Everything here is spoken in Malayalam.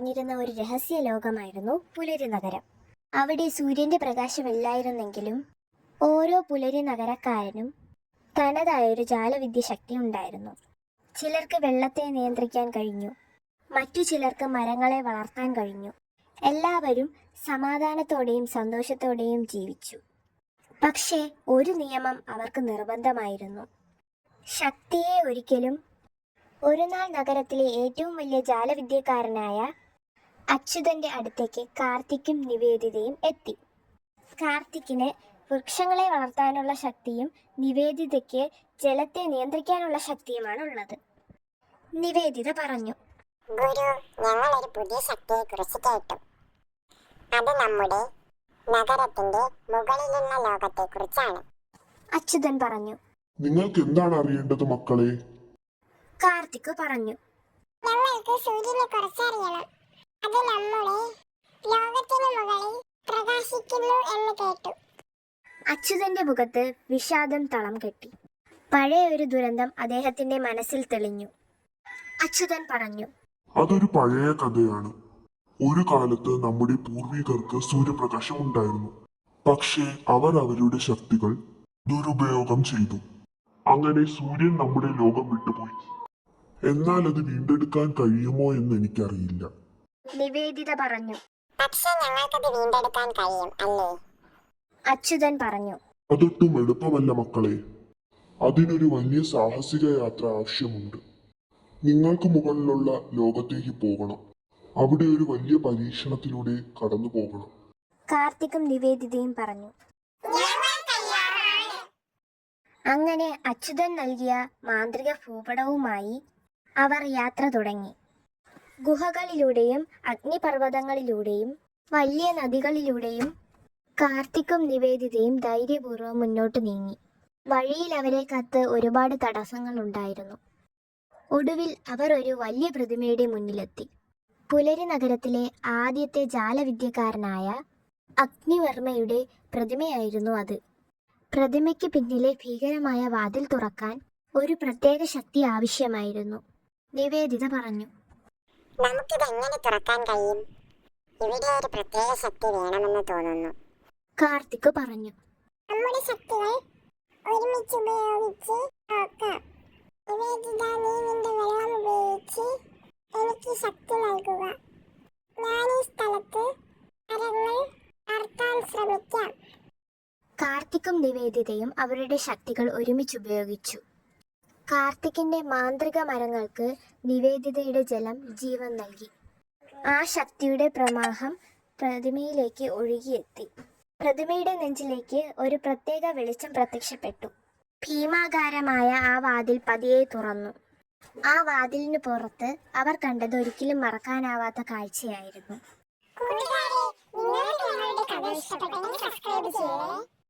മറഞ്ഞിരുന്ന ഒരു രഹസ്യ ലോകമായിരുന്നു പുലരി നഗരം. അവിടെ സൂര്യന്റെ പ്രകാശമില്ലായിരുന്നെങ്കിലും ഓരോ പുലരി നഗരക്കാരനും തനതായൊരു ജാലവിദ്യ ശക്തി ഉണ്ടായിരുന്നു. ചിലർക്ക് വെള്ളത്തെ നിയന്ത്രിക്കാൻ കഴിഞ്ഞു, മറ്റു ചിലർക്ക് മരങ്ങളെ വളർത്താൻ കഴിഞ്ഞു. എല്ലാവരും സമാധാനത്തോടെയും സന്തോഷത്തോടെയും ജീവിച്ചു. പക്ഷേ ഒരു നിയമം അവർക്ക് നിർബന്ധമായിരുന്നു. ശക്തിയെ ഒരിക്കലും. ഒരു നാൾ നഗരത്തിലെ ഏറ്റവും വലിയ ജാലവിദ്യക്കാരനായ അച്യുതന്റെ അടുത്തേക്ക് കാർത്തിക്കും നിവേദിതയും എത്തി. കാർത്തിക്കിന് വൃക്ഷങ്ങളെ വളർത്താനുള്ള ശക്തിയും നിവേദിതയ്ക്ക് ജലത്തെ നിയന്ത്രിക്കാനുള്ള ശക്തിയുമാണ് ഉള്ളത്. നിവേദിത പറഞ്ഞു, ഗുരു, ഞങ്ങളൊരു പുതിയ ശക്തിയെക്കുറിച്ച് കേട്ടു. അത് നമ്മുടെ നഗരത്തിന്റെ മുകളിലുള്ള ലോകത്തെക്കുറിച്ചാണ്. അച്യുതൻ പറഞ്ഞു. നിങ്ങൾക്ക് എന്താണ് അറിയേണ്ടത് മക്കളെ? കാർത്തിക് പറഞ്ഞു. ഞങ്ങൾക്ക് സൂര്യനെ കുറിച്ചറിയണം. അത് നമ്മുടെ ലോകത്തിന് മുകളിൽ പ്രകാശിക്കുന്നു എന്ന് കേട്ടു. അച്യുതന്റെ മുഖത്ത് വിഷാദം തളം കെട്ടി. പഴയ ഒരു ദുരന്തം അദ്ദേഹത്തിന്റെ മനസ്സിൽ തെളിഞ്ഞു. അച്യുതൻ പറഞ്ഞു, അതൊരു പഴയ കഥയാണ്. ഒരു കാലത്ത് നമ്മുടെ പൂർവികർക്ക് സൂര്യപ്രകാശം ഉണ്ടായിരുന്നു. പക്ഷേ അവർ അവരുടെ ശക്തികൾ ദുരുപയോഗം ചെയ്തു. അങ്ങനെ സൂര്യൻ നമ്മുടെ ലോകം വിട്ടുപോയി. എന്നാൽ അത് വീണ്ടെടുക്കാൻ കഴിയുമോ എന്ന് എനിക്കറിയില്ല. നിവേദിത പറഞ്ഞു. പക്ഷെ ഞങ്ങൾക്കത് വീണ്ടെടുക്കാൻ കഴിയും, അല്ലേ? അച്യുതൻ പറഞ്ഞു. അതൊട്ടും എളുപ്പമല്ല മക്കളെ. അതിനൊരു വലിയ സാഹസിക യാത്ര ആവശ്യമുണ്ട്. നിങ്ങൾക്ക് മുകളിലുള്ള ലോകത്തേക്ക് പോകണം. അവിടെ ഒരു വലിയ പരീക്ഷണത്തിലൂടെ കടന്നു പോകണം. കാർത്തിക്കും നിവേദിതയും പറഞ്ഞു. അങ്ങനെ അച്യുതൻ നൽകിയ മാന്ത്രിക ഭൂപടവുമായി അവർ യാത്ര തുടങ്ങി. ഗുഹകളിലൂടെയും അഗ്നിപർവ്വതങ്ങളിലൂടെയും വലിയ നദികളിലൂടെയും കാർത്തിക്കും നിവേദിതയും ധൈര്യപൂർവ്വം മുന്നോട്ട് നീങ്ങി. വഴിയിൽ അവരെ കാത്ത് ഒരുപാട് തടസ്സങ്ങൾ ഉണ്ടായിരുന്നു. ഒടുവിൽ അവർ ഒരു വലിയ പ്രതിമയുടെ മുന്നിലെത്തി. പുലരി നഗരത്തിലെ ആദ്യത്തെ ജാലവിദ്യക്കാരനായ അഗ്നിവർമ്മയുടെ പ്രതിമയായിരുന്നു അത്. പ്രതിമയ്ക്ക് പിന്നിലെ ഭീകരമായ വാതിൽ തുറക്കാൻ ഒരു പ്രത്യേക ശക്തി ആവശ്യമായിരുന്നു. നിവേദിത പറഞ്ഞു. നമുക്കിത് എങ്ങനെ തുറക്കാൻ കഴിയും? ഇവിടെ ഒരു പ്രത്യേക ശക്തി വേണമെന്ന് തോന്നുന്നു. കാർത്തിക് പറഞ്ഞു. നമ്മുടെ ശക്തികൾ ഒരുമിച്ച് ഉപയോഗിച്ച് നോക്കാം. നിവേദിത, നീ നിന്റെ വെള്ളം ഉപയോഗിച്ച് എനിക്ക് ശക്തി നൽകുക. ഞാൻ ഈ സ്ഥലത്ത് മരങ്ങൾ അർക്കാൻ ശ്രമിക്കാം. കാർത്തിക്കും നിവേദിതയും അവരുടെ ശക്തികൾ ഒരുമിച്ചുപയോഗിച്ചു. കാർത്തിക്കിന്റെ മാന്ത്രിക മരങ്ങൾക്ക് നിവേദിതയുടെ ജലം ജീവൻ നൽകി. ആ ശക്തിയുടെ പ്രവാഹം പ്രതിമയിലേക്ക് ഒഴുകിയെത്തി. പ്രതിമയുടെ നെഞ്ചിലേക്ക് ഒരു പ്രത്യേക വെളിച്ചം പ്രത്യക്ഷപ്പെട്ടു. ഭീമാകാരമായ ആ വാതിൽ പതിയെ തുറന്നു. ആ വാതിലിന് പുറത്ത് അവർ കണ്ടത് ഒരിക്കലും മറക്കാനാവാത്ത കാഴ്ചയായിരുന്നു. കൂട്ടുകാരെ, നിങ്ങൾക്ക് ഞങ്ങളുടെ കഥ ഇഷ്ടപ്പെട്ടെങ്കിൽ സബ്സ്ക്രൈബ് ചെയ്യണേ.